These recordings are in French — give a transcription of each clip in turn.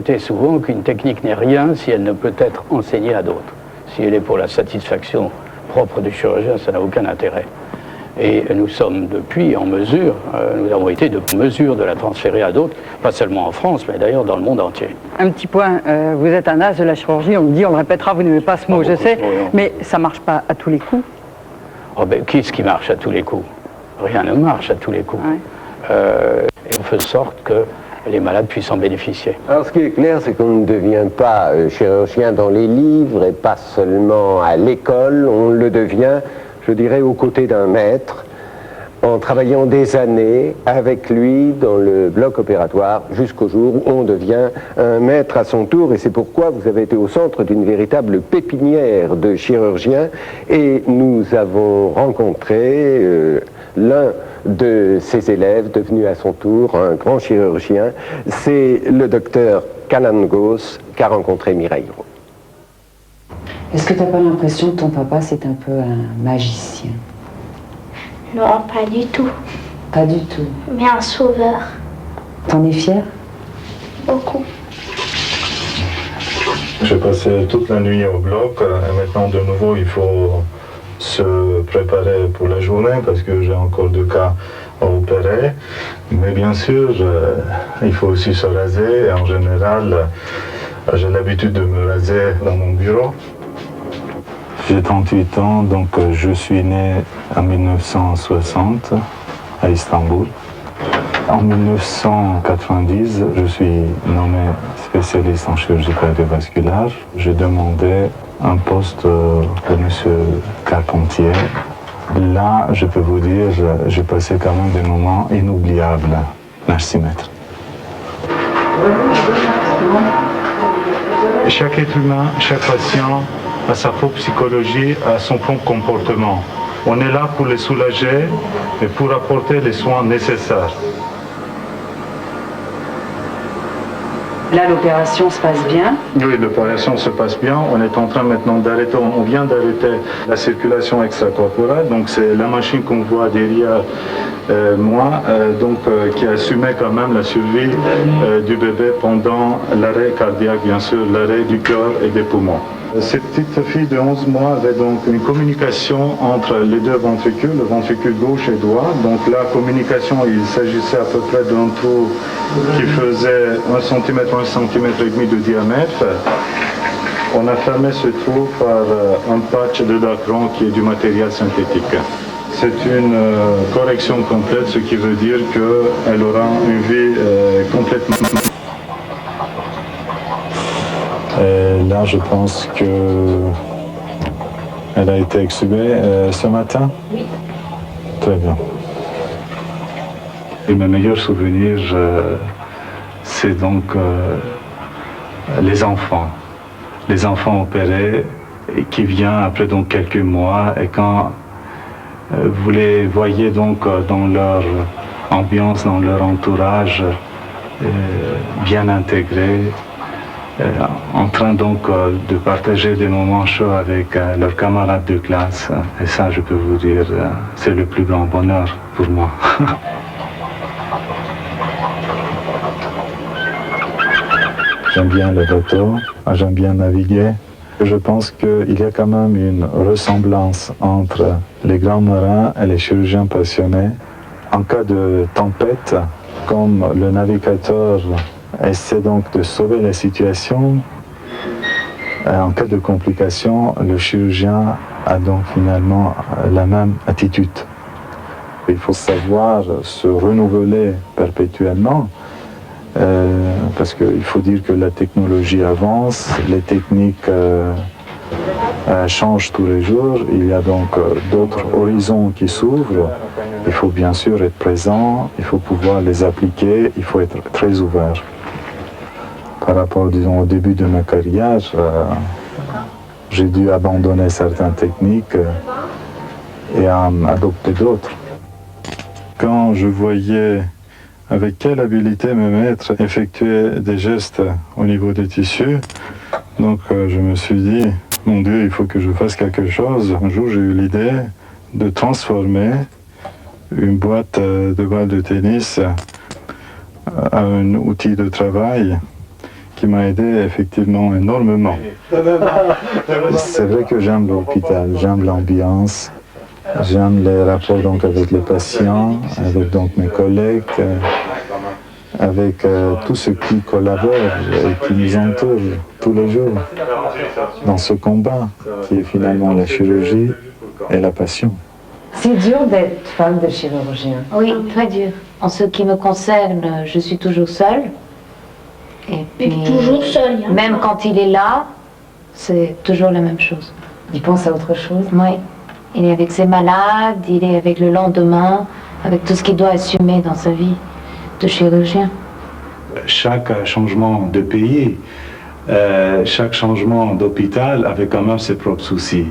répété souvent qu'une technique n'est rien si elle ne peut être enseignée à d'autres. Si elle est pour la satisfaction propre du chirurgien, ça n'a aucun intérêt. Et nous sommes depuis en mesure, nous avons été de mesure de la transférer à d'autres, pas seulement en France, mais d'ailleurs dans le monde entier. Un petit point, vous êtes un as de la chirurgie, on le dit, on le répétera, vous n'aimez pas ce mot, je sais, mais ça ne marche pas à tous les coups. Oh ben, qu'est-ce qui marche à tous les coups? Rien ne marche à tous les coups. Ouais. Et on fait en sorte que les malades puissent en bénéficier. Alors ce qui est clair, c'est qu'on ne devient pas chirurgien dans les livres et pas seulement à l'école, on le devient, je dirais, aux côtés d'un maître, en travaillant des années avec lui dans le bloc opératoire jusqu'au jour où on devient un maître à son tour. Et c'est pourquoi vous avez été au centre d'une véritable pépinière de chirurgiens et nous avons rencontré l'un de ses élèves devenu à son tour un grand chirurgien. C'est le docteur Kalangos qu'a rencontré Mireille Gros. Est-ce que tu n'as pas l'impression que ton papa c'est un peu un magicien? Non, pas du tout. Pas du tout. Mais un sauveur. T'en es fier? Beaucoup. J'ai passé toute la nuit au bloc et maintenant de nouveau il faut se préparer pour la journée parce que j'ai encore 2 cas à opérer. Mais bien sûr, il faut aussi se raser et en général, j'ai l'habitude de me raser dans mon bureau. J'ai 38 ans, donc je suis né en 1960 à Istanbul. En 1990, je suis nommé spécialiste en chirurgie cardiovasculaire. J'ai demandé un poste de M. Carpentier. Là, je peux vous dire, j'ai passé quand même des moments inoubliables. Merci, maître. Chaque être humain, chaque patient a sa propre psychologie, a son propre comportement. On est là pour les soulager et pour apporter les soins nécessaires. Là, l'opération se passe bien? Oui, l'opération se passe bien. On est en train maintenant d'arrêter, on vient d'arrêter la circulation extracorporelle. Donc c'est la machine qu'on voit derrière moi, qui assumait quand même la survie du bébé pendant l'arrêt cardiaque, bien sûr, l'arrêt du cœur et des poumons. Cette petite fille de 11 mois avait donc une communication entre les 2 ventricules, le ventricule gauche et droit. Donc la communication, il s'agissait à peu près d'un trou qui faisait 1 cm, 1,5 cm de diamètre. On a fermé ce trou par un patch de Dacron qui est du matériel synthétique. C'est une correction complète, ce qui veut dire qu'elle aura une vie complètement... Et là, je pense qu'elle a été exhumée ce matin? Oui. Très bien. Et mes meilleurs souvenirs, c'est donc les enfants. Les enfants opérés qui viennent après donc quelques mois et quand vous les voyez donc dans leur ambiance, dans leur entourage, bien intégrés, en train donc de partager des moments chauds avec leurs camarades de classe. Et ça, je peux vous dire, c'est le plus grand bonheur pour moi. J'aime bien le bateau, j'aime bien naviguer. Je pense qu'il y a quand même une ressemblance entre les grands marins et les chirurgiens passionnés. En cas de tempête, comme le navigateur essaie donc de sauver la situation, en cas de complication, le chirurgien a donc finalement la même attitude. Il faut savoir se renouveler perpétuellement, parce qu'il faut dire que la technologie avance, les techniques changent tous les jours, il y a donc d'autres horizons qui s'ouvrent. Il faut bien sûr être présent, il faut pouvoir les appliquer, il faut être très ouvert. Par rapport, disons, au début de ma carrière, j'ai dû abandonner certaines techniques et en adopter d'autres. Quand je voyais avec quelle habileté mes maîtres effectuaient des gestes au niveau des tissus, donc je me suis dit, mon Dieu, il faut que je fasse quelque chose. Un jour, j'ai eu l'idée de transformer une boîte de balles de tennis à un outil de travail qui m'a aidé effectivement énormément. C'est vrai que j'aime l'hôpital, j'aime l'ambiance, j'aime les rapports donc avec les patients, avec donc mes collègues, avec tous ceux qui collaborent et qui nous entourent tous les jours dans ce combat qui est finalement la chirurgie et la passion. C'est dur d'être femme de chirurgien. Oui, très dur. En ce qui me concerne, je suis toujours seule. Et puis, toujours seule. Hein. même quand il est là, c'est toujours la même chose. Il pense à autre chose. Oui. Il est avec ses malades, il est avec le lendemain, avec tout ce qu'il doit assumer dans sa vie de chirurgien. Chaque changement de pays, chaque changement d'hôpital avait quand même ses propres soucis.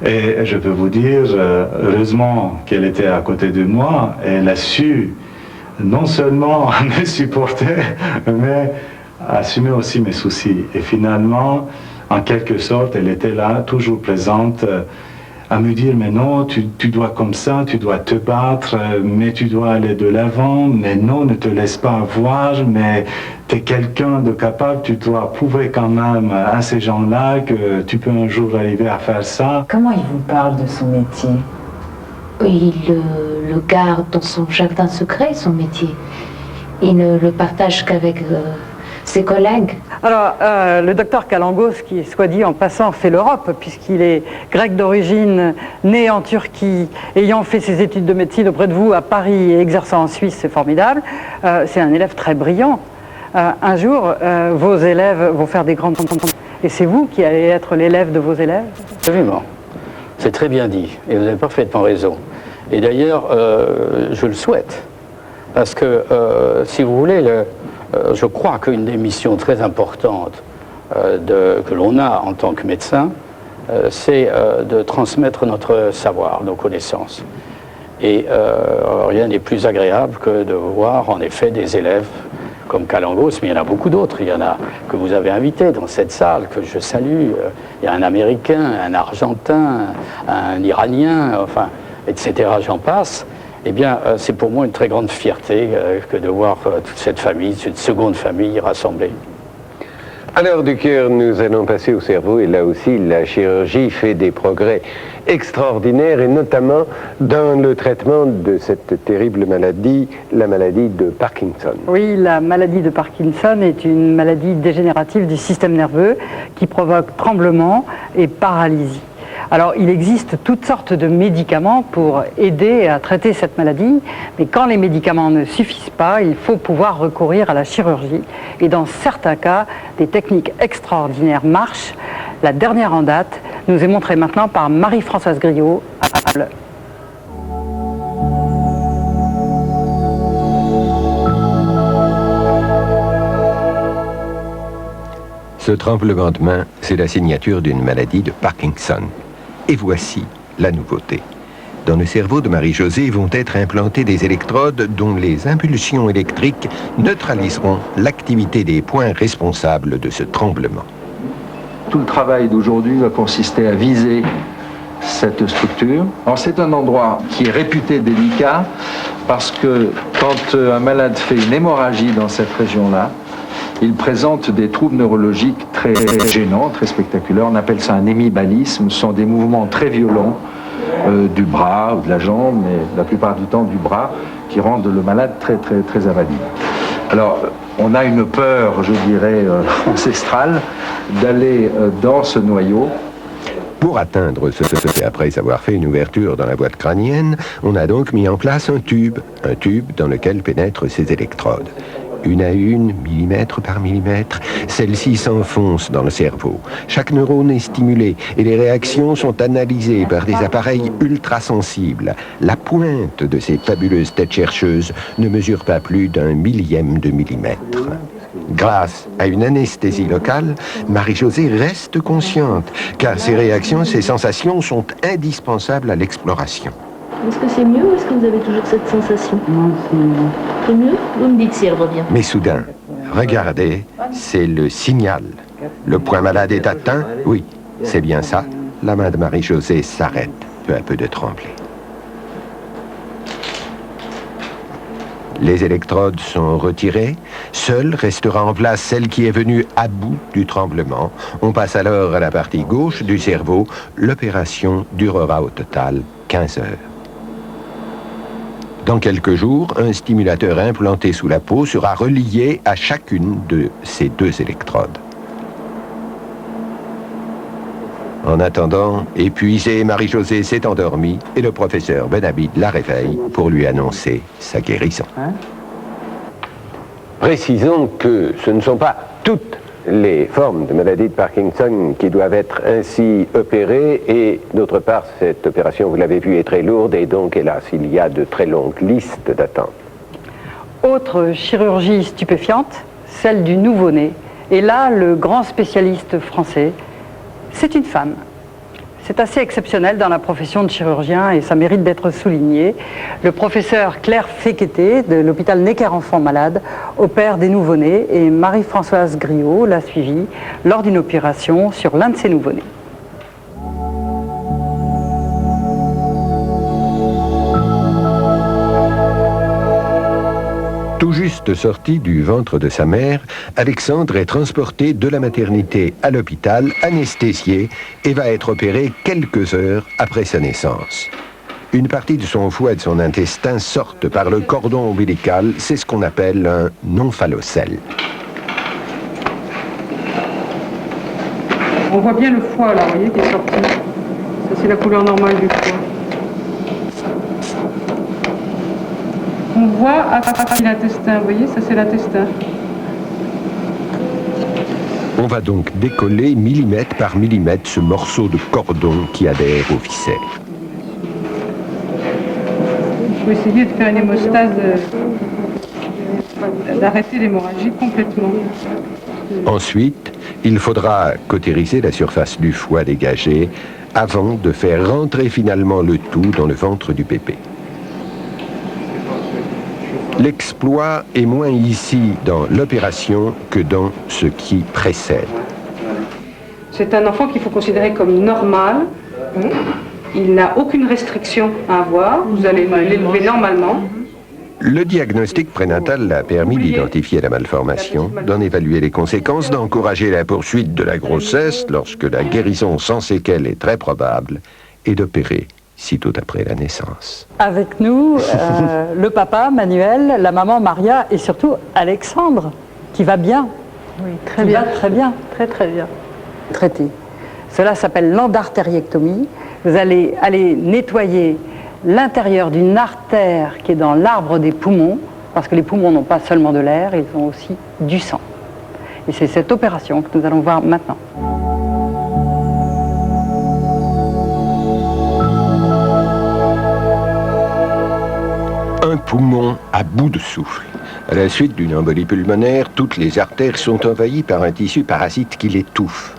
Et je peux vous dire, heureusement qu'elle était à côté de moi, elle a su non seulement me supporter, mais assumer aussi mes soucis. Et finalement, en quelque sorte, elle était là, toujours présente, à me dire, mais non, tu dois comme ça, tu dois te battre, mais tu dois aller de l'avant, mais non, ne te laisse pas avoir, mais tu es quelqu'un de capable, tu dois prouver quand même à ces gens-là que tu peux un jour arriver à faire ça. Comment il vous parle de son métier? Il le garde dans son jardin secret, son métier. Il ne le partage qu'avec ses collègues. Alors, le docteur Kalangos, qui, soit dit en passant, fait l'Europe, puisqu'il est grec d'origine, né en Turquie, ayant fait ses études de médecine auprès de vous à Paris et exerçant en Suisse, c'est formidable. C'est un élève très brillant. Un jour, vos élèves vont faire des grandes... Et c'est vous qui allez être l'élève de vos élèves? Absolument. C'est très bien dit, et vous avez parfaitement raison. Et d'ailleurs, je le souhaite, parce que, si vous voulez, je crois qu'une des missions très importantes que l'on a en tant que médecin, c'est de transmettre notre savoir, nos connaissances. Et rien n'est plus agréable que de voir en effet des élèves comme Kalangos, mais il y en a beaucoup d'autres. Il y en a que vous avez invités dans cette salle, que je salue. Il y a un Américain, un Argentin, un Iranien, enfin, etc. J'en passe. Eh bien, c'est pour moi une très grande fierté que de voir toute cette famille, cette seconde famille rassemblée. À l'heure du cœur, nous allons passer au cerveau, et là aussi, la chirurgie fait des progrès extraordinaires, et notamment dans le traitement de cette terrible maladie, la maladie de Parkinson. Oui, la maladie de Parkinson est une maladie dégénérative du système nerveux qui provoque tremblement et paralysie. Alors, il existe toutes sortes de médicaments pour aider à traiter cette maladie, mais quand les médicaments ne suffisent pas, il faut pouvoir recourir à la chirurgie. Et dans certains cas, des techniques extraordinaires marchent. La dernière en date nous est montrée maintenant par Marie-Françoise Griot. Ce tremblement de main, c'est la signature d'une maladie de Parkinson. Et voici la nouveauté. Dans le cerveau de Marie-Josée vont être implantées des électrodes dont les impulsions électriques neutraliseront l'activité des points responsables de ce tremblement. Tout le travail d'aujourd'hui va consister à viser cette structure. Alors c'est un endroit qui est réputé délicat parce que quand un malade fait une hémorragie dans cette région-là, il présente des troubles neurologiques très gênants, très spectaculaires. On appelle ça un hémibalisme. Ce sont des mouvements très violents du bras ou de la jambe, mais la plupart du temps du bras, qui rendent le malade très invalide. Alors, on a une peur, je dirais, ancestrale, d'aller dans ce noyau. Pour atteindre ce après avoir fait une ouverture dans la boîte crânienne, on a donc mis en place un tube dans lequel pénètrent ces électrodes. Une à une, millimètre par millimètre, celles-ci s'enfoncent dans le cerveau. Chaque neurone est stimulé et les réactions sont analysées par des appareils ultrasensibles. La pointe de ces fabuleuses têtes chercheuses ne mesure pas plus d'un millième de millimètre. Grâce à une anesthésie locale, Marie-Josée reste consciente, car ces réactions, ces sensations sont indispensables à l'exploration. Est-ce que c'est mieux ou est-ce que vous avez toujours cette sensation? Non, c'est mieux. C'est mieux? Vous me dites si elle revient. Mais soudain, regardez, c'est le signal. Le point malade est atteint? Oui, c'est bien ça. La main de Marie-Josée s'arrête peu à peu de trembler. Les électrodes sont retirées. Seule restera en place celle qui est venue à bout du tremblement. On passe alors à la partie gauche du cerveau. L'opération durera au total 15 heures. Dans quelques jours, un stimulateur implanté sous la peau sera relié à chacune de ces 2 électrodes. En attendant, épuisée, Marie-Josée s'est endormie et le professeur Benhabid la réveille pour lui annoncer sa guérison. Précisons que ce ne sont pas toutes les formes de maladie de Parkinson qui doivent être ainsi opérées et d'autre part, cette opération, vous l'avez vu, est très lourde et donc, hélas, il y a de très longues listes d'attente. Autre chirurgie stupéfiante, celle du nouveau-né. Et là, le grand spécialiste français, c'est une femme. C'est assez exceptionnel dans la profession de chirurgien et ça mérite d'être souligné. Le professeur Claire Féqueté de l'hôpital Necker-Enfants Malades opère des nouveau-nés et Marie-Françoise Griot l'a suivie lors d'une opération sur l'un de ces nouveau-nés. Tout juste sorti du ventre de sa mère, Alexandre est transporté de la maternité à l'hôpital, anesthésié, et va être opéré quelques heures après sa naissance. Une partie de son foie et de son intestin sortent par le cordon ombilical, c'est ce qu'on appelle un non-phallocèle. On voit bien le foie là, vous voyez, qui est sorti. Ça c'est la couleur normale du foie. On voit à partir l'intestin, vous voyez, ça c'est l'intestin. On va donc décoller millimètre par millimètre ce morceau de cordon qui adhère aux ficelles. Il faut essayer de faire une hémostase, d'arrêter l'hémorragie complètement. Ensuite, il faudra cautériser la surface du foie dégagée avant de faire rentrer finalement le tout dans le ventre du bébé. L'exploit est moins ici dans l'opération que dans ce qui précède. C'est un enfant qu'il faut considérer comme normal. Il n'a aucune restriction à avoir. Vous allez l'élever normalement. Le diagnostic prénatal a permis d'identifier la malformation, d'en évaluer les conséquences, d'encourager la poursuite de la grossesse lorsque la guérison sans séquelles est très probable et d'opérer sitôt après la naissance. Avec nous, le papa, Manuel, la maman, Maria, et surtout Alexandre, qui va bien. Oui, très bien. Très bien. Très, très bien. Traité. Cela s'appelle l'endartériectomie. Vous allez aller nettoyer l'intérieur d'une artère qui est dans l'arbre des poumons, parce que les poumons n'ont pas seulement de l'air, ils ont aussi du sang. Et c'est cette opération que nous allons voir maintenant. Un poumon à bout de souffle. À la suite d'une embolie pulmonaire, toutes les artères sont envahies par un tissu parasite qui l'étouffe.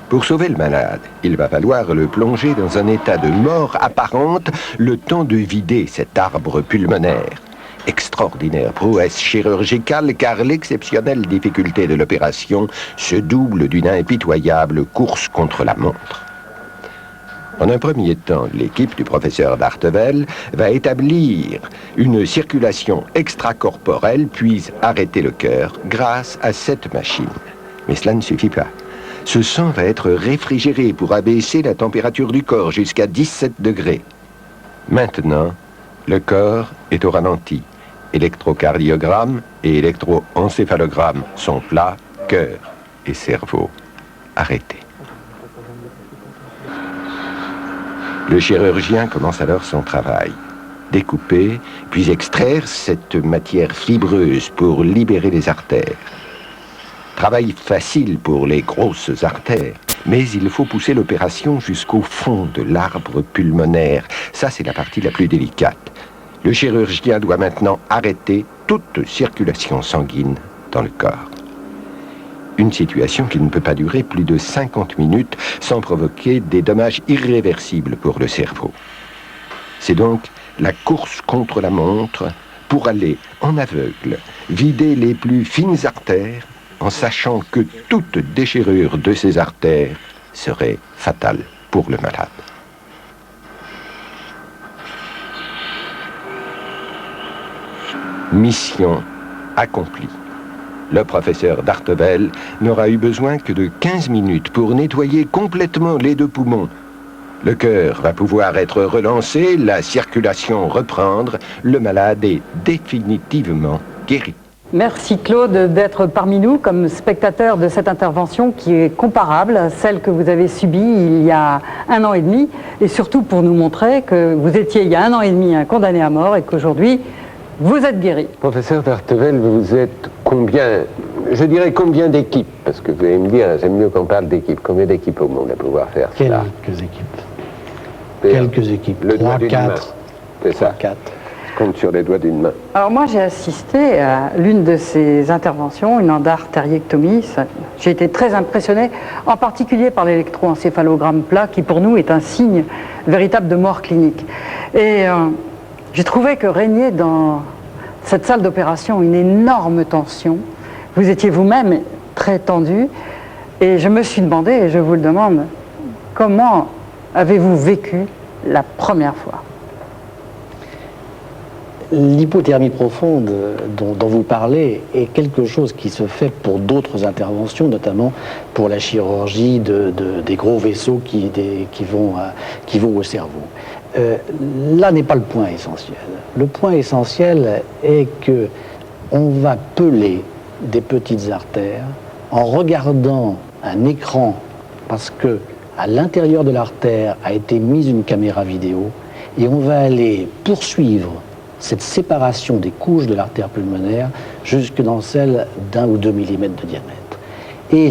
Pour sauver le malade, il va falloir le plonger dans un état de mort apparente le temps de vider cet arbre pulmonaire. Extraordinaire prouesse chirurgicale car l'exceptionnelle difficulté de l'opération se double d'une impitoyable course contre la montre. En un premier temps, l'équipe du professeur d'Artevel va établir une circulation extracorporelle puis arrêter le cœur grâce à cette machine. Mais cela ne suffit pas. Ce sang va être réfrigéré pour abaisser la température du corps jusqu'à 17 degrés. Maintenant, le corps est au ralenti. Électrocardiogramme et électroencéphalogramme sont plats, cœur et cerveau arrêtés. Le chirurgien commence alors son travail. Découper, puis extraire cette matière fibreuse pour libérer les artères. Travail facile pour les grosses artères, mais il faut pousser l'opération jusqu'au fond de l'arbre pulmonaire. Ça, c'est la partie la plus délicate. Le chirurgien doit maintenant arrêter toute circulation sanguine dans le corps. Une situation qui ne peut pas durer plus de 50 minutes sans provoquer des dommages irréversibles pour le cerveau. C'est donc la course contre la montre pour aller en aveugle, vider les plus fines artères en sachant que toute déchirure de ces artères serait fatale pour le malade. Mission accomplie. Le professeur d'Artevel n'aura eu besoin que de 15 minutes pour nettoyer complètement les 2 poumons. Le cœur va pouvoir être relancé, la circulation reprendre, le malade est définitivement guéri. Merci Claude d'être parmi nous comme spectateur de cette intervention qui est comparable à celle que vous avez subie il y a 1 an et demi et surtout pour nous montrer que vous étiez il y a 1 an et demi un condamné à mort et qu'aujourd'hui vous êtes guéri. Professeur d'Artevel, vous êtes combien, je dirais combien d'équipes, parce que vous allez me dire, j'aime mieux qu'on parle d'équipes, combien d'équipes au monde à pouvoir faire cela? Quelques équipes. Quelques équipes, le 3, doigt d'une 4. main. C'est ça. 4. Je compte sur les doigts d'une main. Alors moi j'ai assisté à l'une de ces interventions, une endartériectomie. J'ai été très impressionnée, en particulier par l'électroencéphalogramme plat qui pour nous est un signe véritable de mort clinique. Et j'ai trouvé que régnait dans cette salle d'opération une énorme tension. Vous étiez vous-même très tendu et je me suis demandé, et je vous le demande, comment avez-vous vécu la première fois? L'hypothermie profonde dont vous parlez est quelque chose qui se fait pour d'autres interventions, notamment pour la chirurgie des gros vaisseaux qui vont au cerveau. Là n'est pas le point essentiel. Le point essentiel est que on va peler des petites artères en regardant un écran parce que à l'intérieur de l'artère a été mise une caméra vidéo et on va aller poursuivre cette séparation des couches de l'artère pulmonaire jusque dans celle d'1 ou 2 mm de diamètre. Et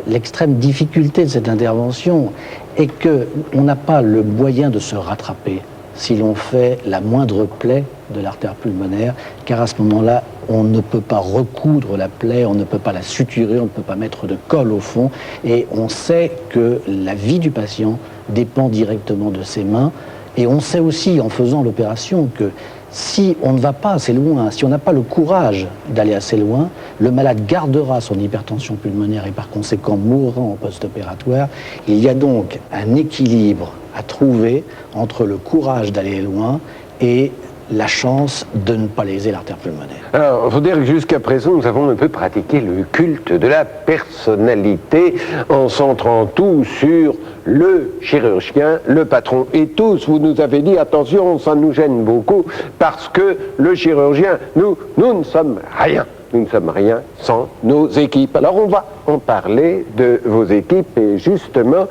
l'extrême difficulté de cette intervention est qu'on n'a pas le moyen de se rattraper si l'on fait la moindre plaie de l'artère pulmonaire, car à ce moment-là, on ne peut pas recoudre la plaie, on ne peut pas la suturer, on ne peut pas mettre de colle au fond, et on sait que la vie du patient dépend directement de ses mains. Et on sait aussi, en faisant l'opération, que si on ne va pas assez loin, si on n'a pas le courage d'aller assez loin, le malade gardera son hypertension pulmonaire et par conséquent mourra en post-opératoire. Il y a donc un équilibre à trouver entre le courage d'aller loin et la chance de ne pas léser l'artère pulmonaire. Alors, il faut dire que jusqu'à présent, nous avons un peu pratiqué le culte de la personnalité en centrant tout sur le chirurgien, le patron. Et tous, vous nous avez dit, attention, ça nous gêne beaucoup, parce que le chirurgien, nous ne sommes rien. Nous ne sommes rien sans nos équipes. Alors on va en parler de vos équipes et justement,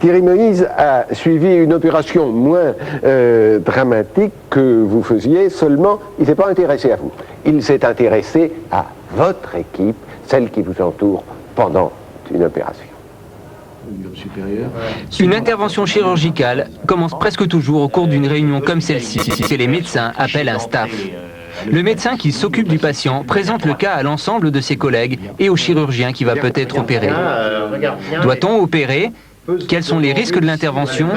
Thierry Moïse a suivi une opération moins dramatique que vous faisiez, seulement il ne s'est pas intéressé à vous. Il s'est intéressé à votre équipe, celle qui vous entoure pendant une opération. Une intervention chirurgicale commence presque toujours au cours d'une réunion comme celle-ci, que les médecins appellent un staff. Le médecin qui s'occupe du patient présente le cas à l'ensemble de ses collègues et au chirurgien qui va peut-être opérer. Doit-on opérer? Quels sont les risques de l'intervention?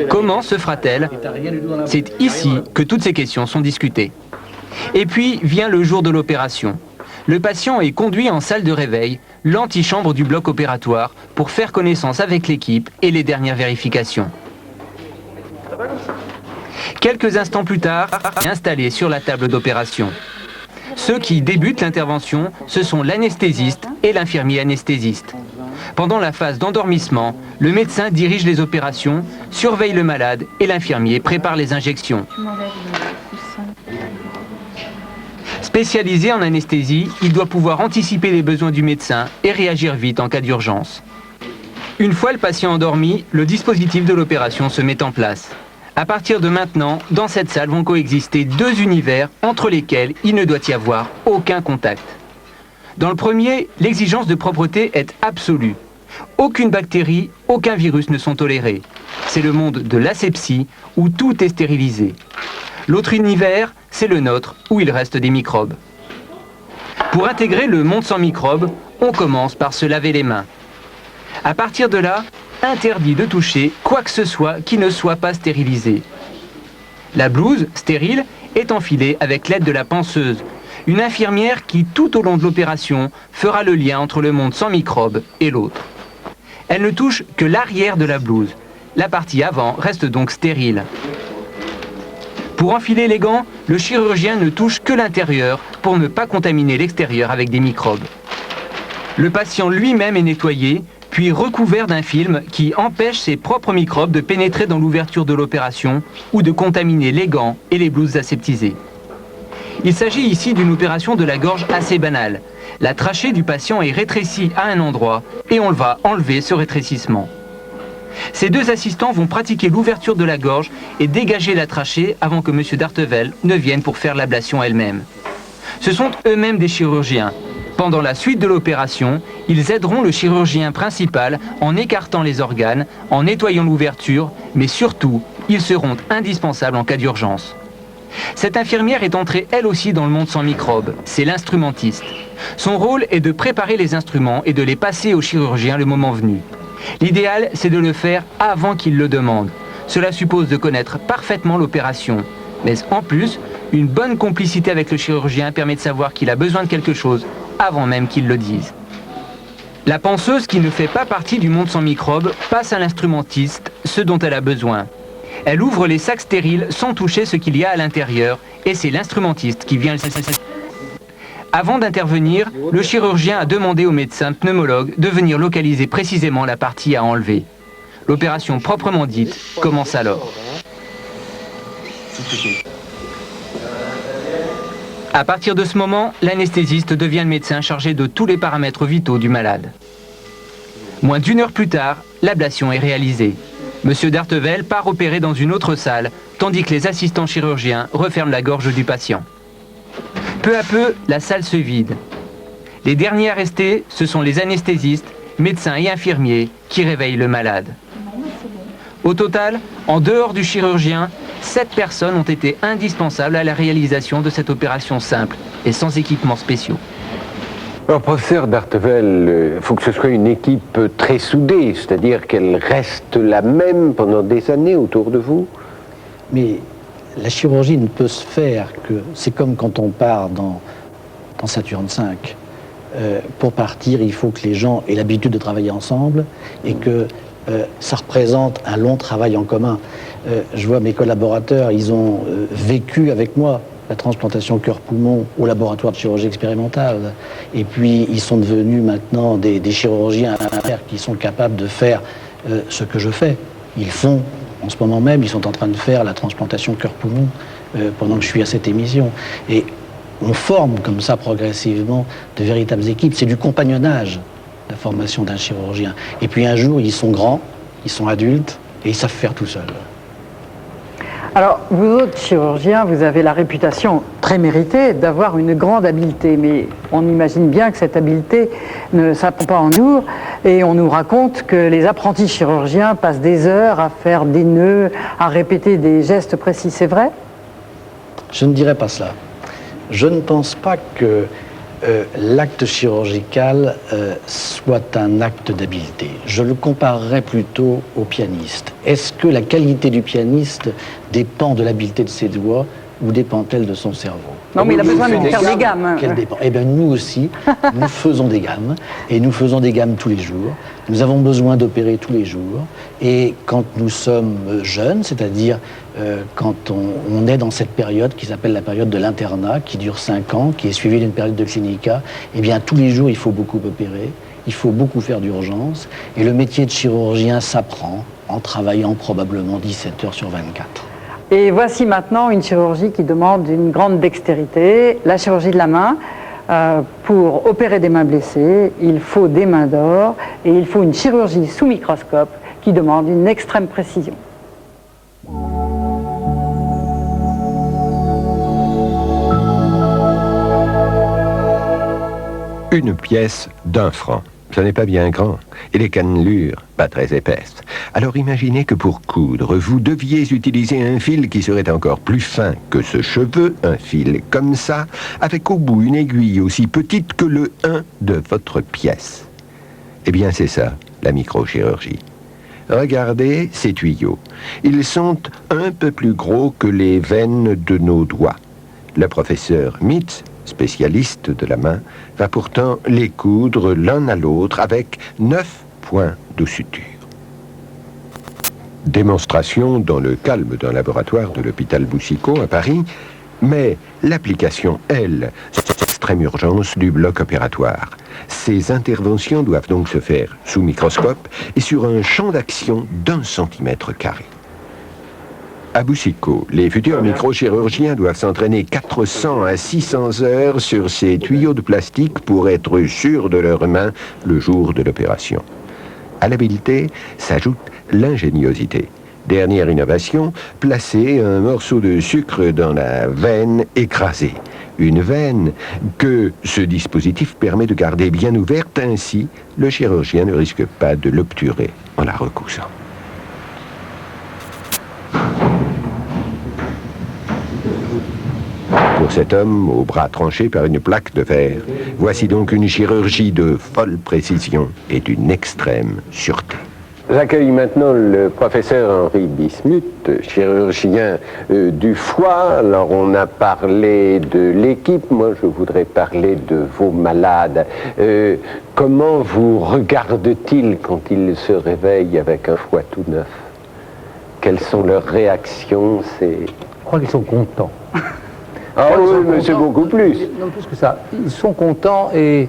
Comment se fera-t-elle? C'est ici que toutes ces questions sont discutées. Et puis vient le jour de l'opération. Le patient est conduit en salle de réveil, l'antichambre du bloc opératoire, pour faire connaissance avec l'équipe et les dernières vérifications. Quelques instants plus tard, installé sur la table d'opération. Ceux qui débutent l'intervention, ce sont l'anesthésiste et l'infirmier anesthésiste. Pendant la phase d'endormissement, le médecin dirige les opérations, surveille le malade et l'infirmier prépare les injections. Spécialisé en anesthésie, il doit pouvoir anticiper les besoins du médecin et réagir vite en cas d'urgence. Une fois le patient endormi, le dispositif de l'opération se met en place. À partir de maintenant, dans cette salle vont coexister 2 univers entre lesquels il ne doit y avoir aucun contact. Dans le premier, l'exigence de propreté est absolue. Aucune bactérie, aucun virus ne sont tolérés. C'est le monde de l'asepsie où tout est stérilisé. L'autre univers, c'est le nôtre où il reste des microbes. Pour intégrer le monde sans microbes, on commence par se laver les mains. À partir de là, interdit de toucher quoi que ce soit qui ne soit pas stérilisé. La blouse, stérile, est enfilée avec l'aide de la panseuse, une infirmière qui, tout au long de l'opération, fera le lien entre le monde sans microbes et l'autre. Elle ne touche que l'arrière de la blouse. La partie avant reste donc stérile. Pour enfiler les gants, le chirurgien ne touche que l'intérieur pour ne pas contaminer l'extérieur avec des microbes. Le patient lui-même est nettoyé, puis recouvert d'un film qui empêche ses propres microbes de pénétrer dans l'ouverture de l'opération ou de contaminer les gants et les blouses aseptisées. Il s'agit ici d'une opération de la gorge assez banale. La trachée du patient est rétrécie à un endroit et on va enlever ce rétrécissement. Ces deux assistants vont pratiquer l'ouverture de la gorge et dégager la trachée avant que M. Dartevel ne vienne pour faire l'ablation elle-même. Ce sont eux-mêmes des chirurgiens. Pendant la suite de l'opération, ils aideront le chirurgien principal en écartant les organes, en nettoyant l'ouverture, mais surtout, ils seront indispensables en cas d'urgence. Cette infirmière est entrée elle aussi dans le monde sans microbes, c'est l'instrumentiste. Son rôle est de préparer les instruments et de les passer au chirurgien le moment venu. L'idéal, c'est de le faire avant qu'il le demande. Cela suppose de connaître parfaitement l'opération. Mais en plus, une bonne complicité avec le chirurgien permet de savoir qu'il a besoin de quelque chose avant même qu'il le dise. La penseuse qui ne fait pas partie du monde sans microbes passe à l'instrumentiste ce dont elle a besoin. Elle ouvre les sacs stériles sans toucher ce qu'il y a à l'intérieur et c'est l'instrumentiste qui vient le... Avant d'intervenir, le chirurgien a demandé au médecin pneumologue de venir localiser précisément la partie à enlever. L'opération proprement dite commence alors. À partir de ce moment, l'anesthésiste devient le médecin chargé de tous les paramètres vitaux du malade. Moins d'1 heure plus tard, l'ablation est réalisée. Monsieur Dartevel part opérer dans une autre salle, tandis que les assistants chirurgiens referment la gorge du patient. Peu à peu, la salle se vide. Les derniers à rester, ce sont les anesthésistes, médecins et infirmiers qui réveillent le malade. Au total, en dehors du chirurgien, 7 personnes ont été indispensables à la réalisation de cette opération simple et sans équipements spéciaux. Alors, professeur Dartevel, il faut que ce soit une équipe très soudée, c'est-à-dire qu'elle reste la même pendant des années autour de vous. Mais la chirurgie ne peut se faire que... C'est comme quand on part dans Saturne V. Pour partir, il faut que les gens aient l'habitude de travailler ensemble et que ça représente un long travail en commun. Je vois mes collaborateurs, ils ont vécu avec moi la transplantation cœur-poumon au laboratoire de chirurgie expérimentale. Et puis, ils sont devenus maintenant des chirurgiens qui sont capables de faire ce que je fais. Ils font, en ce moment même, ils sont en train de faire la transplantation cœur-poumon pendant que je suis à cette émission. Et on forme comme ça progressivement de véritables équipes. C'est du compagnonnage, la formation d'un chirurgien. Et puis un jour, ils sont grands, ils sont adultes et ils savent faire tout seuls. Alors, vous autres chirurgiens, vous avez la réputation très méritée d'avoir une grande habileté, mais on imagine bien que cette habileté ne s'apprend pas en nous, et on nous raconte que les apprentis chirurgiens passent des heures à faire des nœuds, à répéter des gestes précis, c'est vrai? Je ne dirais pas cela. Je ne pense pas que l'acte chirurgical soit un acte d'habileté. Je le comparerais plutôt au pianiste. Est-ce que la qualité du pianiste dépend de l'habileté de ses doigts ou dépend-elle de son cerveau? Non, mais il a besoin de faire des gammes. Quelle dépend? Eh bien, nous aussi, nous faisons des gammes, et nous faisons des gammes tous les jours. Nous avons besoin d'opérer tous les jours, et quand nous sommes jeunes, c'est-à-dire quand on est dans cette période qui s'appelle la période de l'internat, qui dure 5 ans, qui est suivie d'une période de clinica, eh bien, tous les jours, il faut beaucoup opérer, il faut beaucoup faire d'urgence, et le métier de chirurgien s'apprend en travaillant probablement 17 heures sur 24. Et voici maintenant une chirurgie qui demande une grande dextérité, la chirurgie de la main. Pour opérer des mains blessées, il faut des mains d'or et il faut une chirurgie sous microscope qui demande une extrême précision. Une pièce d'1 franc. Ce n'est pas bien grand, et les cannelures pas très épaisses. Alors imaginez que pour coudre, vous deviez utiliser un fil qui serait encore plus fin que ce cheveu, un fil comme ça, avec au bout une aiguille aussi petite que le 1 de votre pièce. Eh bien c'est ça, la microchirurgie. Regardez ces tuyaux. Ils sont un peu plus gros que les veines de nos doigts. Le professeur Mitz, spécialiste de la main, va pourtant les coudre l'un à l'autre avec 9 points de suture. Démonstration dans le calme d'un laboratoire de l'hôpital Boucicaut à Paris, mais l'application, elle, c'est l'extrême urgence du bloc opératoire. Ces interventions doivent donc se faire sous microscope et sur un champ d'action d'1 cm². À Boucicaut, les futurs microchirurgiens doivent s'entraîner 400 à 600 heures sur ces tuyaux de plastique pour être sûrs de leurs mains le jour de l'opération. À l'habileté s'ajoute l'ingéniosité. Dernière innovation, placer un morceau de sucre dans la veine écrasée. Une veine que ce dispositif permet de garder bien ouverte, ainsi le chirurgien ne risque pas de l'obturer en la recoussant. Pour cet homme, au bras tranché par une plaque de fer, voici donc une chirurgie de folle précision et d'une extrême sûreté. J'accueille maintenant le professeur Henri Bismuth, chirurgien du foie. Alors on a parlé de l'équipe, moi je voudrais parler de vos malades. Comment vous regardent-ils quand ils se réveillent avec un foie tout neuf? Quelles sont leurs réactions? Je crois qu'ils sont contents. Ah oui, mais c'est beaucoup plus. Non, plus que ça. Ils sont contents et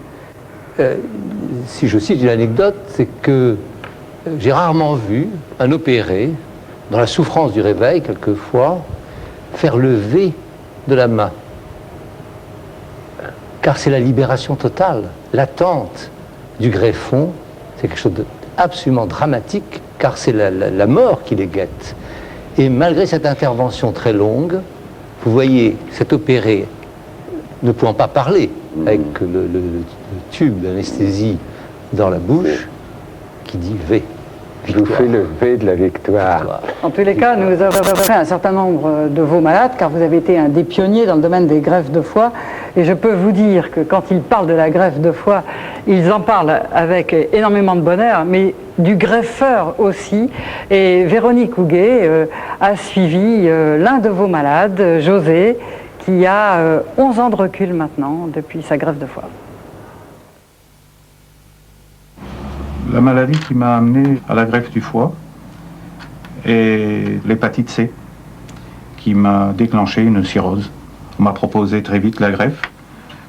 si je cite une anecdote, c'est que j'ai rarement vu un opéré, dans la souffrance du réveil, quelquefois, faire le V de la main. Car c'est la libération totale. L'attente du greffon, c'est quelque chose d'absolument dramatique, car c'est la mort qui les guette. Et malgré cette intervention très longue, vous voyez cet opéré ne pouvant pas parler, avec le tube d'anesthésie dans la bouche, qui dit V. Je vous fais le V de la victoire. En tous les cas, nous avons fait un certain nombre de vos malades, car vous avez été un des pionniers dans le domaine des greffes de foie. Et je peux vous dire que quand ils parlent de la greffe de foie, ils en parlent avec énormément de bonheur, mais du greffeur aussi. Et Véronique Houguet a suivi l'un de vos malades, José, qui a 11 ans de recul maintenant depuis sa greffe de foie. La maladie qui m'a amené à la greffe du foie est l'hépatite C, qui m'a déclenché une cirrhose. On m'a proposé très vite la greffe,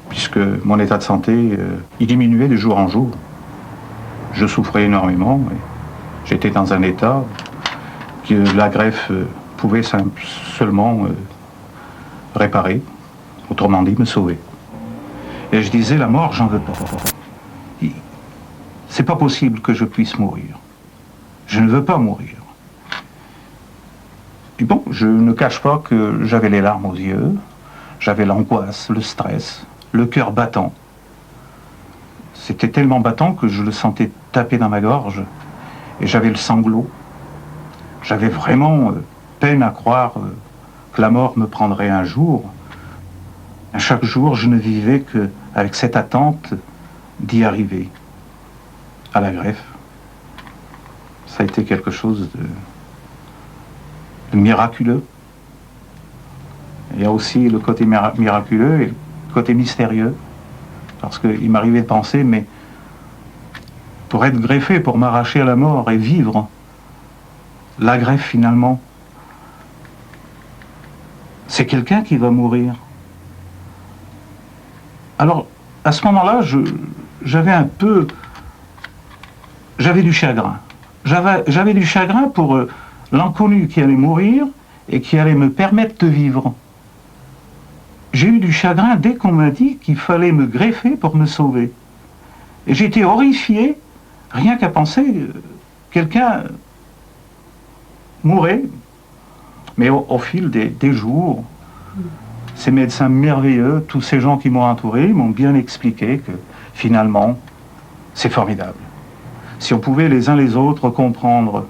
puisque mon état de santé il diminuait de jour en jour. Je souffrais énormément, et j'étais dans un état que la greffe pouvait seulement réparer, autrement dit me sauver. Et je disais, la mort, j'en veux pas. C'est pas possible que je puisse mourir. Je ne veux pas mourir. Et bon, je ne cache pas que j'avais les larmes aux yeux, j'avais l'angoisse, le stress, le cœur battant. C'était tellement battant que je le sentais taper dans ma gorge et j'avais le sanglot. J'avais vraiment peine à croire que la mort me prendrait un jour. À chaque jour, je ne vivais qu'avec cette attente d'y arriver. À la greffe, ça a été quelque chose de miraculeux. Il y a aussi le côté miraculeux et le côté mystérieux, parce qu'il m'arrivait de penser, mais pour être greffé, pour m'arracher à la mort et vivre la greffe finalement, c'est quelqu'un qui va mourir. Alors, à ce moment-là, j'avais du chagrin. J'avais du chagrin pour l'inconnu qui allait mourir et qui allait me permettre de vivre. J'ai eu du chagrin dès qu'on m'a dit qu'il fallait me greffer pour me sauver. Et j'étais horrifié, rien qu'à penser, quelqu'un mourait. Mais au fil des jours, ces médecins merveilleux, tous ces gens qui m'ont entouré, m'ont bien expliqué que finalement, c'est formidable. Si on pouvait les uns les autres comprendre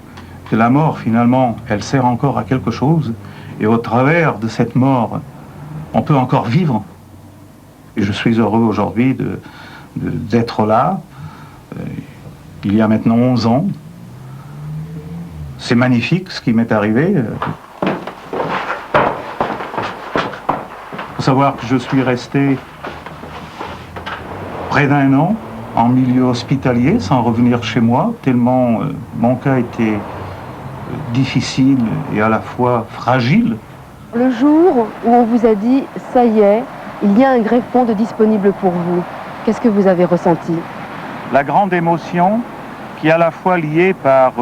que la mort, finalement, elle sert encore à quelque chose, et au travers de cette mort, on peut encore vivre. Et je suis heureux aujourd'hui d'être là, il y a maintenant 11 ans. C'est magnifique ce qui m'est arrivé. Il faut savoir que je suis resté près d'1 an en milieu hospitalier, sans revenir chez moi, tellement mon cas était difficile et à la fois fragile. Le jour où on vous a dit « ça y est, il y a un greffon de disponible pour vous », qu'est-ce que vous avez ressenti? La grande émotion qui est à la fois liée par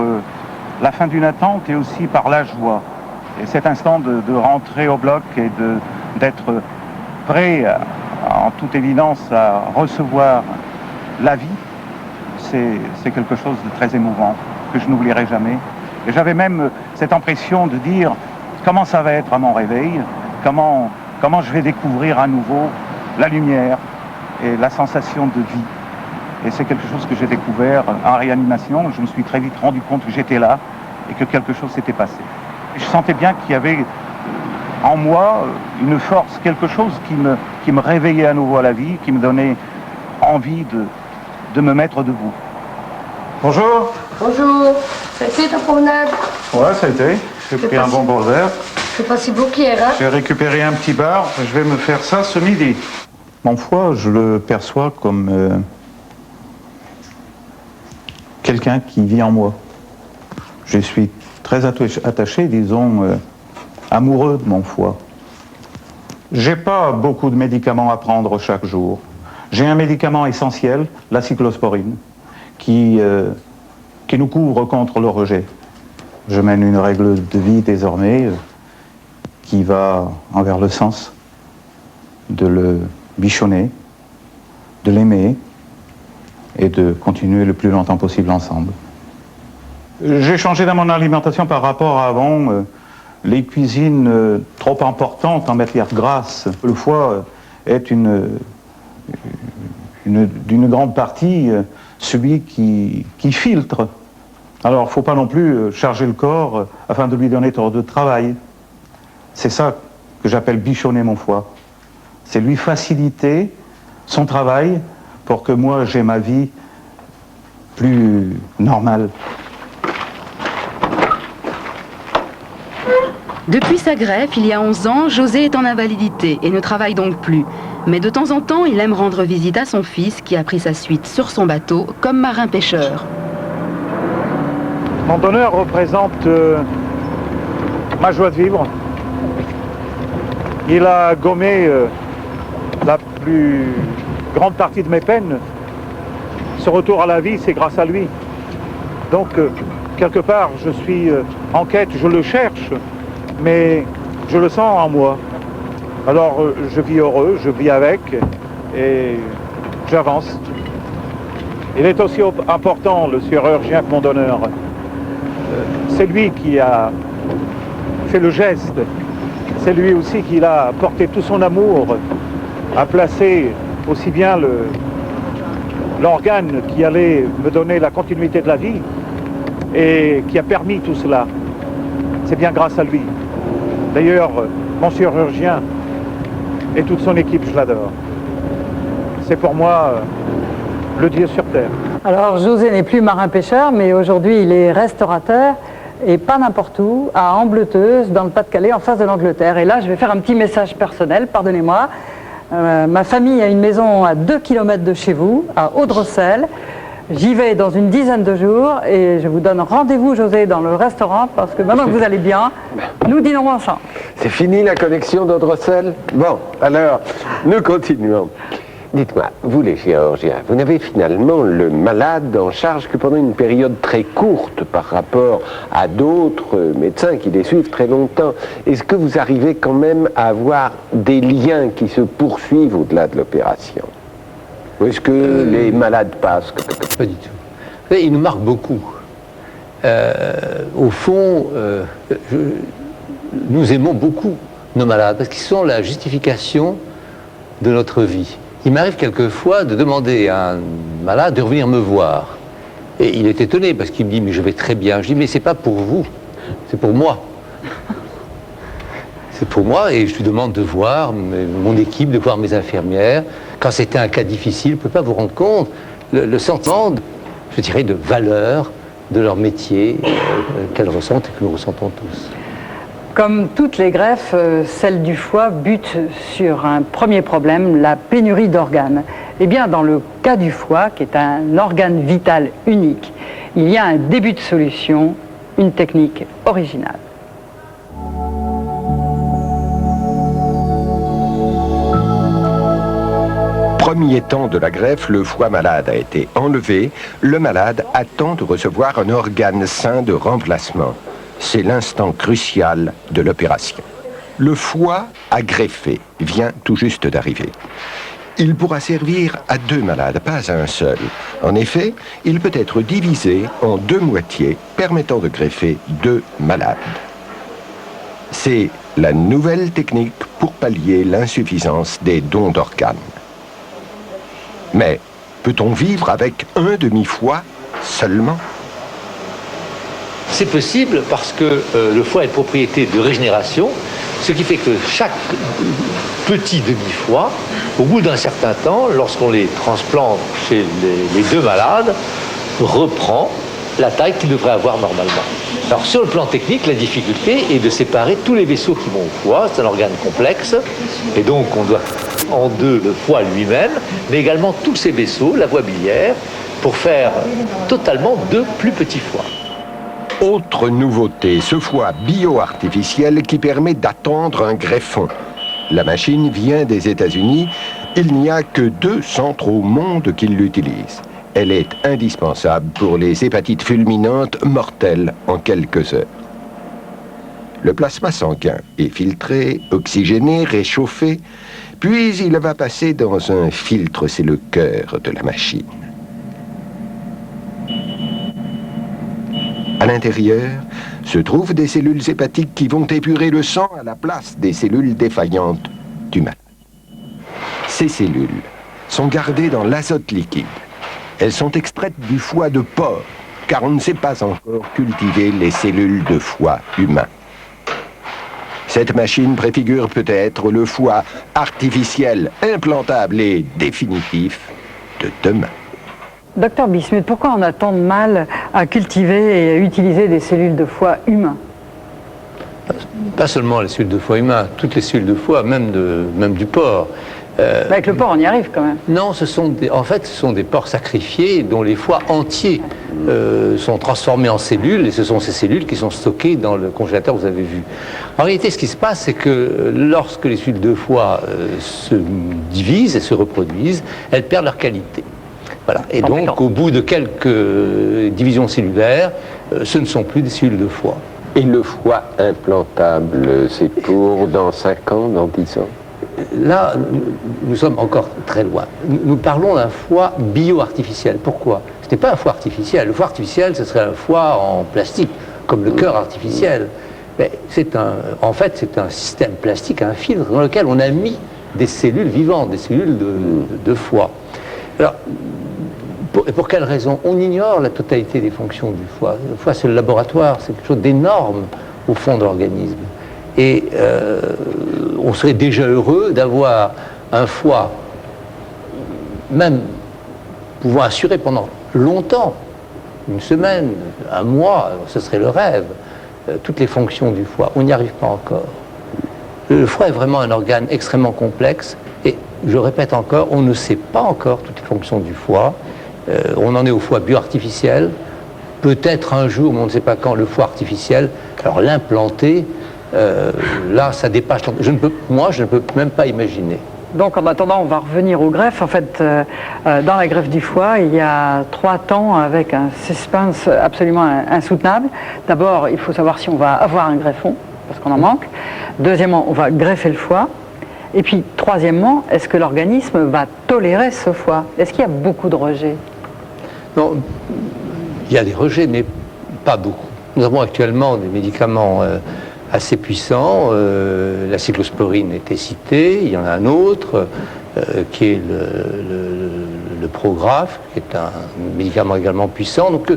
la fin d'une attente et aussi par la joie. Et cet instant de rentrer au bloc et d'être prêt, en toute évidence, à recevoir la vie, c'est quelque chose de très émouvant, que je n'oublierai jamais. Et j'avais même cette impression de dire comment ça va être à mon réveil, comment je vais découvrir à nouveau la lumière et la sensation de vie. Et c'est quelque chose que j'ai découvert en réanimation. Je me suis très vite rendu compte que j'étais là et que quelque chose s'était passé. Et je sentais bien qu'il y avait en moi une force, quelque chose qui me réveillait à nouveau à la vie, qui me donnait envie de me mettre debout. Bonjour. Bonjour, ça a été ta promenade? Ouais, ça a été. J'ai pris un bon bol vert. C'est pas si beau qu'hier, hein? J'ai récupéré un petit bar. Je vais me faire ça ce midi. Mon foie, je le perçois comme quelqu'un qui vit en moi. Je suis très attaché, disons, amoureux de mon foie. J'ai pas beaucoup de médicaments à prendre chaque jour. J'ai un médicament essentiel, la cyclosporine, qui nous couvre contre le rejet. Je mène une règle de vie désormais qui va envers le sens de le bichonner, de l'aimer et de continuer le plus longtemps possible ensemble. J'ai changé dans mon alimentation par rapport à avant. Les cuisines trop importantes en matière grasse. Le foie est d'une grande partie celui qui filtre. Alors, il ne faut pas non plus charger le corps afin de lui donner trop de travail. C'est ça que j'appelle bichonner mon foie. C'est lui faciliter son travail pour que moi, j'ai ma vie plus normale. Depuis sa greffe, il y a 11 ans, José est en invalidité et ne travaille donc plus. Mais de temps en temps, il aime rendre visite à son fils qui a pris sa suite sur son bateau comme marin-pêcheur. Mon donneur représente ma joie de vivre. Il a gommé la plus grande partie de mes peines. Ce retour à la vie, c'est grâce à lui. Donc, quelque part, je suis en quête, je le cherche, mais je le sens en moi. Alors, je vis heureux, je vis avec, et j'avance. Il est aussi important, le chirurgien, que mon donneur. C'est lui qui a fait le geste. C'est lui aussi qui a porté tout son amour, a placé aussi bien l'organe qui allait me donner la continuité de la vie et qui a permis tout cela. C'est bien grâce à lui. D'ailleurs, mon chirurgien et toute son équipe, je l'adore. C'est pour moi le Dieu sur terre. Alors José n'est plus marin-pêcheur, mais aujourd'hui il est restaurateur, et pas n'importe où, à Ambleteuse, dans le Pas-de-Calais, en face de l'Angleterre. Et là, je vais faire un petit message personnel, pardonnez-moi. Ma famille a une maison à 2 km de chez vous, à Audrecel. J'y vais dans une dizaine de jours, et je vous donne rendez-vous, José, dans le restaurant, parce que maintenant que vous allez bien, nous dînerons ensemble. C'est fini la connexion d'Audrecel? Bon, alors, nous continuons. Dites-moi, vous les chirurgiens, vous n'avez finalement le malade en charge que pendant une période très courte par rapport à d'autres médecins qui les suivent très longtemps. Est-ce que vous arrivez quand même à avoir des liens qui se poursuivent au-delà de l'opération? Ou est-ce que les malades passent? Pas du tout. Il nous marque beaucoup. Au fond, nous aimons beaucoup nos malades parce qu'ils sont la justification de notre vie. Il m'arrive quelquefois de demander à un malade de revenir me voir. Et il est étonné parce qu'il me dit « mais je vais très bien ». Je dis « mais c'est pas pour vous, c'est pour moi ». C'est pour moi et je lui demande de voir mon équipe, de voir mes infirmières. Quand c'était un cas difficile, vous ne pouvez pas vous rendre compte le sentiment, je dirais, de valeur de leur métier qu'elles ressentent et que nous ressentons tous. Comme toutes les greffes, celle du foie bute sur un premier problème, la pénurie d'organes. Eh bien, dans le cas du foie, qui est un organe vital unique, il y a un début de solution une technique originale. Premier temps de la greffe, le foie malade a été enlevé. Le malade attend de recevoir un organe sain de remplacement. C'est l'instant crucial de l'opération. Le foie à greffer vient tout juste d'arriver. Il pourra servir à 2 malades, pas à un seul. En effet, il peut être divisé en 2 moitiés, permettant de greffer 2 malades. C'est la nouvelle technique pour pallier l'insuffisance des dons d'organes. Mais peut-on vivre avec un demi-foie seulement? C'est possible parce que le foie est propriété de régénération, ce qui fait que chaque petit demi-foie, au bout d'un certain temps, lorsqu'on les transplante chez les 2 malades, reprend la taille qu'il devrait avoir normalement. Alors sur le plan technique, la difficulté est de séparer tous les vaisseaux qui vont au foie, c'est un organe complexe, et donc on doit en 2 le foie lui-même, mais également tous ces vaisseaux, la voie biliaire, pour faire totalement 2 plus petits foies. Autre nouveauté, ce foie bio-artificiel qui permet d'attendre un greffon. La machine vient des États-Unis, il n'y a que 2 centres au monde qui l'utilisent. Elle est indispensable pour les hépatites fulminantes mortelles en quelques heures. Le plasma sanguin est filtré, oxygéné, réchauffé, puis il va passer dans un filtre, c'est le cœur de la machine. À l'intérieur se trouvent des cellules hépatiques qui vont épurer le sang à la place des cellules défaillantes du malade. Ces cellules sont gardées dans l'azote liquide. Elles sont extraites du foie de porc, car on ne sait pas encore cultiver les cellules de foie humain. Cette machine préfigure peut-être le foie artificiel, implantable et définitif de demain. Docteur Bismuth, pourquoi on a tant de mal à cultiver et à utiliser des cellules de foie humains? Pas seulement les cellules de foie humain, toutes les cellules de foie, même du porc. Avec le porc, on y arrive quand même. Non, en fait, ce sont des porcs sacrifiés dont les foies entiers sont transformés en cellules, et ce sont ces cellules qui sont stockées dans le congélateur que vous avez vu. En réalité, ce qui se passe, c'est que lorsque les cellules de foie se divisent et se reproduisent, elles perdent leur qualité. Voilà. Et donc, au bout de quelques divisions cellulaires, ce ne sont plus des cellules de foie. Et le foie implantable, c'est pour dans 5 ans, dans 10 ans? Là, nous sommes encore très loin. Nous parlons d'un foie bio-artificiel. Pourquoi? Ce n'est pas un foie artificiel. Le foie artificiel, ce serait un foie en plastique, comme le cœur artificiel. Mais en fait, c'est un système plastique, un filtre, dans lequel on a mis des cellules vivantes, des cellules de foie. Alors, pour quelle raison? On ignore la totalité des fonctions du foie. Le foie, c'est le laboratoire, c'est quelque chose d'énorme au fond de l'organisme. Et on serait déjà heureux d'avoir un foie, même pouvant assurer pendant longtemps, 1 semaine, 1 mois, ce serait le rêve, toutes les fonctions du foie. On n'y arrive pas encore. Le foie est vraiment un organe extrêmement complexe, et je répète encore, on ne sait pas encore toutes les fonctions du foie. On en est au foie bio-artificiel, peut-être un jour, mais on ne sait pas quand, le foie artificiel. Alors l'implanter, là, ça dépasse. Moi, je ne peux même pas imaginer. Donc, en attendant, on va revenir aux greffes. En fait, dans la greffe du foie, il y a 3 temps avec un suspense absolument insoutenable. D'abord, il faut savoir si on va avoir un greffon, parce qu'on en manque. Deuxièmement, on va greffer le foie. Et puis, troisièmement, est-ce que l'organisme va tolérer ce foie? Est-ce qu'il y a beaucoup de rejets? Non, il y a des rejets, mais pas beaucoup. Nous avons actuellement des médicaments assez puissants. La cyclosporine était citée, il y en a un autre qui est le Prograf, qui est un médicament également puissant. Donc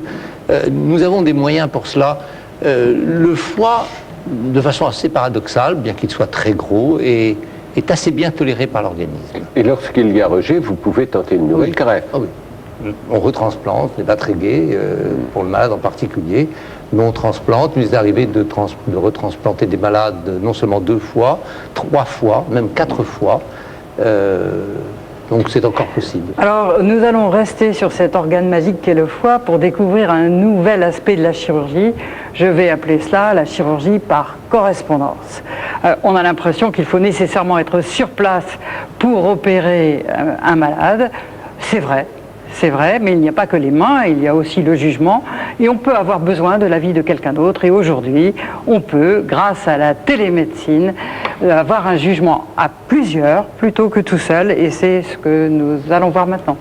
nous avons des moyens pour cela. Le foie, de façon assez paradoxale, bien qu'il soit très gros, est assez bien toléré par l'organisme. Et lorsqu'il y a rejet, vous pouvez tenter une nouvelle greffe? Ah oui. On retransplante, c'est pas très gai, pour le malade en particulier. Nous on transplante, il nous est arrivé de retransplanter des malades non seulement 2 fois, 3 fois, même 4 fois. Donc c'est encore possible. Alors, nous allons rester sur cet organe magique qu'est le foie pour découvrir un nouvel aspect de la chirurgie. Je vais appeler cela la chirurgie par correspondance. On a l'impression qu'il faut nécessairement être sur place pour opérer un malade. C'est vrai, mais il n'y a pas que les mains, il y a aussi le jugement, et on peut avoir besoin de l'avis de quelqu'un d'autre, et aujourd'hui, on peut, grâce à la télémédecine, avoir un jugement à plusieurs, plutôt que tout seul, et c'est ce que nous allons voir maintenant.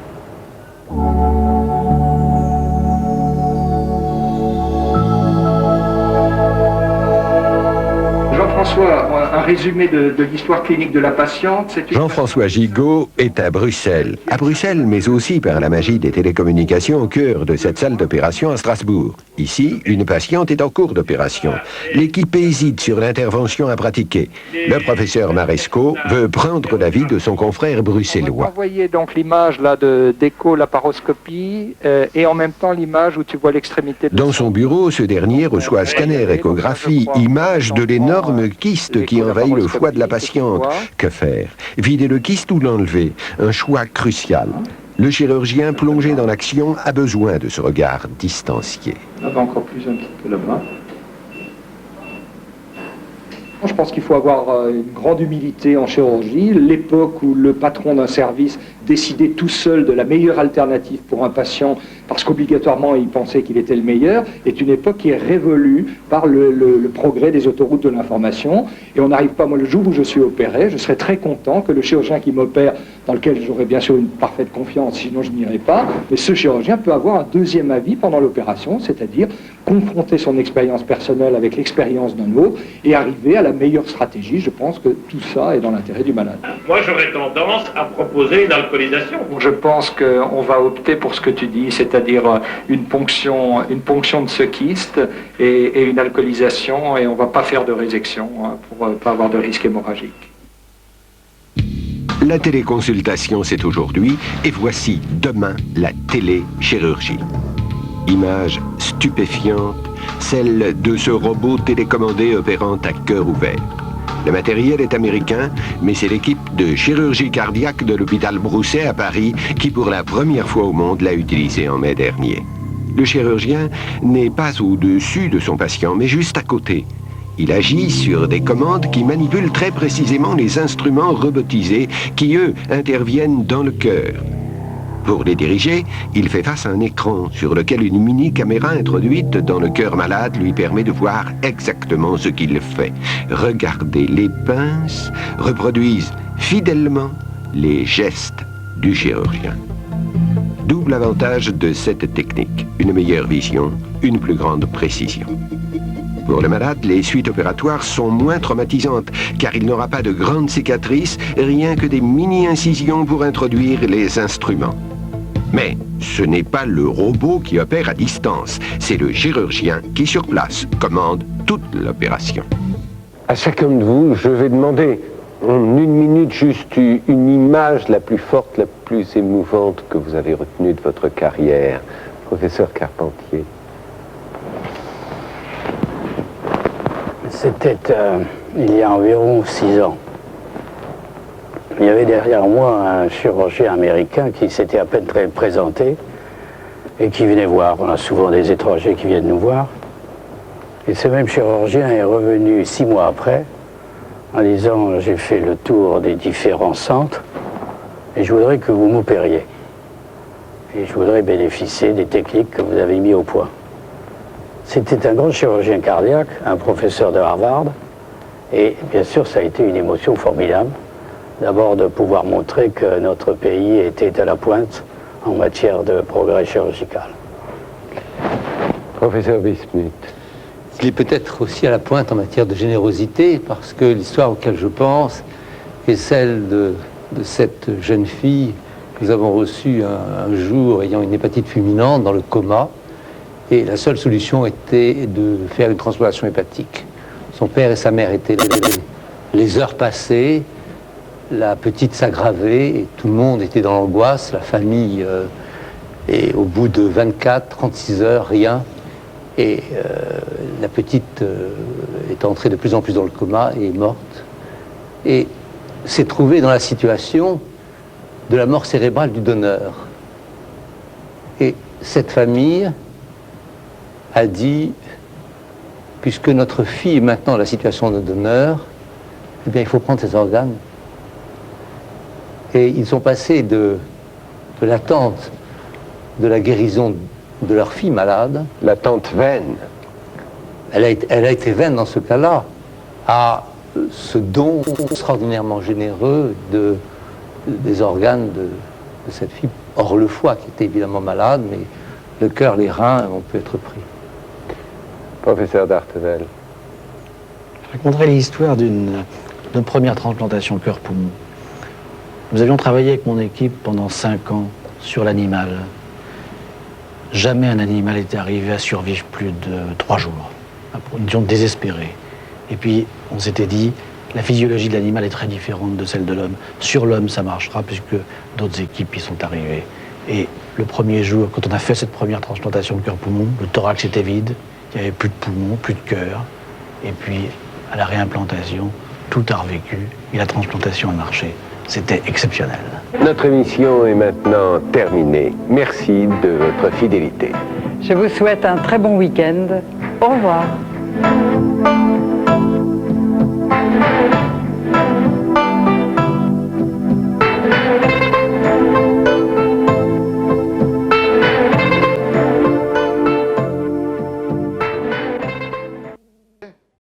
Jean-François, un résumé de l'histoire clinique de la patiente. Jean-François Gigot est à Bruxelles. À Bruxelles, mais aussi par la magie des télécommunications au cœur de cette salle d'opération à Strasbourg. Ici, une patiente est en cours d'opération. L'équipe hésite sur l'intervention à pratiquer. Le professeur Maresco veut prendre l'avis de son confrère bruxellois. Vous voyez donc l'image là d'écho-laparoscopie et en même temps l'image où tu vois l'extrémité. Dans son bureau, ce dernier reçoit scanner, échographie, image de l'énorme kyste qui envahit le foie de la patiente. Que faire? Vider le kyste ou l'enlever? Un choix crucial. Le chirurgien plongé dans l'action a besoin de ce regard distancié. Là-bas encore plus un petit peu là-bas. Je pense qu'il faut avoir une grande humilité en chirurgie. L'époque où le patron d'un service décidait tout seul de la meilleure alternative pour un patient, parce qu'obligatoirement il pensait qu'il était le meilleur, est une époque qui est révolue par le progrès des autoroutes de l'information. Et on n'arrive pas, moi le jour où je suis opéré, je serais très content que le chirurgien qui m'opère, dans lequel j'aurais bien sûr une parfaite confiance, sinon je n'irai pas, mais ce chirurgien peut avoir un deuxième avis pendant l'opération, c'est-à-dire confronter son expérience personnelle avec l'expérience d'un autre et arriver à la meilleure stratégie. Je pense que tout ça est dans l'intérêt du malade. Moi j'aurais tendance à proposer une alcoolisation. Je pense qu'on va opter pour ce que tu dis, c'est-à-dire une ponction de ce kyste et une alcoolisation, et on ne va pas faire de résection pour ne pas avoir de risque hémorragique. La téléconsultation, c'est aujourd'hui, et voici demain la téléchirurgie. Image stupéfiante, celle de ce robot télécommandé opérant à cœur ouvert. Le matériel est américain, mais c'est l'équipe de chirurgie cardiaque de l'hôpital Broussais à Paris qui, pour la première fois au monde, l'a utilisé en mai dernier. Le chirurgien n'est pas au-dessus de son patient, mais juste à côté. Il agit sur des commandes qui manipulent très précisément les instruments robotisés qui, eux, interviennent dans le cœur. Pour les diriger, il fait face à un écran sur lequel une mini-caméra introduite dans le cœur malade lui permet de voir exactement ce qu'il fait. Regardez, les pinces reproduisent fidèlement les gestes du chirurgien. Double avantage de cette technique, une meilleure vision, une plus grande précision. Pour le malade, les suites opératoires sont moins traumatisantes, car il n'aura pas de grandes cicatrices, rien que des mini-incisions pour introduire les instruments. Mais ce n'est pas le robot qui opère à distance, c'est le chirurgien qui, sur place, commande toute l'opération. À chacun de vous, je vais demander en une minute juste une image la plus forte, la plus émouvante que vous avez retenue de votre carrière. Professeur Carpentier. C'était il y a environ 6 ans. Il y avait derrière moi un chirurgien américain qui s'était à peine présenté et qui venait voir. On a souvent des étrangers qui viennent nous voir. Et ce même chirurgien est revenu 6 mois après en disant « J'ai fait le tour des différents centres et je voudrais que vous m'opériez. Et je voudrais bénéficier des techniques que vous avez mis au point. » C'était un grand chirurgien cardiaque, un professeur de Harvard, et bien sûr ça a été une émotion formidable, d'abord de pouvoir montrer que notre pays était à la pointe en matière de progrès chirurgical. Professeur Bismuth. Il est peut-être aussi à la pointe en matière de générosité, parce que l'histoire auquel je pense est celle de cette jeune fille que nous avons reçue un jour ayant une hépatite fulminante dans le coma. Et la seule solution était de faire une transplantation hépatique. Son père et sa mère étaient les heures passées, la petite s'aggravait et tout le monde était dans l'angoisse, la famille, et au bout de 24-36 heures, rien. Et la petite est entrée de plus en plus dans le coma et est morte. Et s'est trouvée dans la situation de la mort cérébrale du donneur. Et cette famille a dit, puisque notre fille est maintenant dans la situation de donneur, eh bien il faut prendre ses organes. Et ils sont passés de l'attente de la guérison de leur fille malade. L'attente vaine. Elle a été vaine dans ce cas-là, à ce don extraordinairement généreux des organes de cette fille. Or le foie qui était évidemment malade, mais le cœur, les reins ont pu être pris. Professeur d'Arthenel. Je raconterai l'histoire d'une première transplantation cœur-poumon. Nous avions travaillé avec mon équipe pendant 5 ans sur l'animal. Jamais un animal n'était arrivé à survivre plus de 3 jours. Nous étions désespérés. Et puis, on s'était dit, la physiologie de l'animal est très différente de celle de l'homme. Sur l'homme, ça marchera, puisque d'autres équipes y sont arrivées. Et le premier jour, quand on a fait cette première transplantation de cœur-poumon, le thorax était vide, il n'y avait plus de poumons, plus de cœur. Et puis, à la réimplantation, tout a revécu et la transplantation a marché. C'était exceptionnel. Notre émission est maintenant terminée. Merci de votre fidélité. Je vous souhaite un très bon week-end. Au revoir.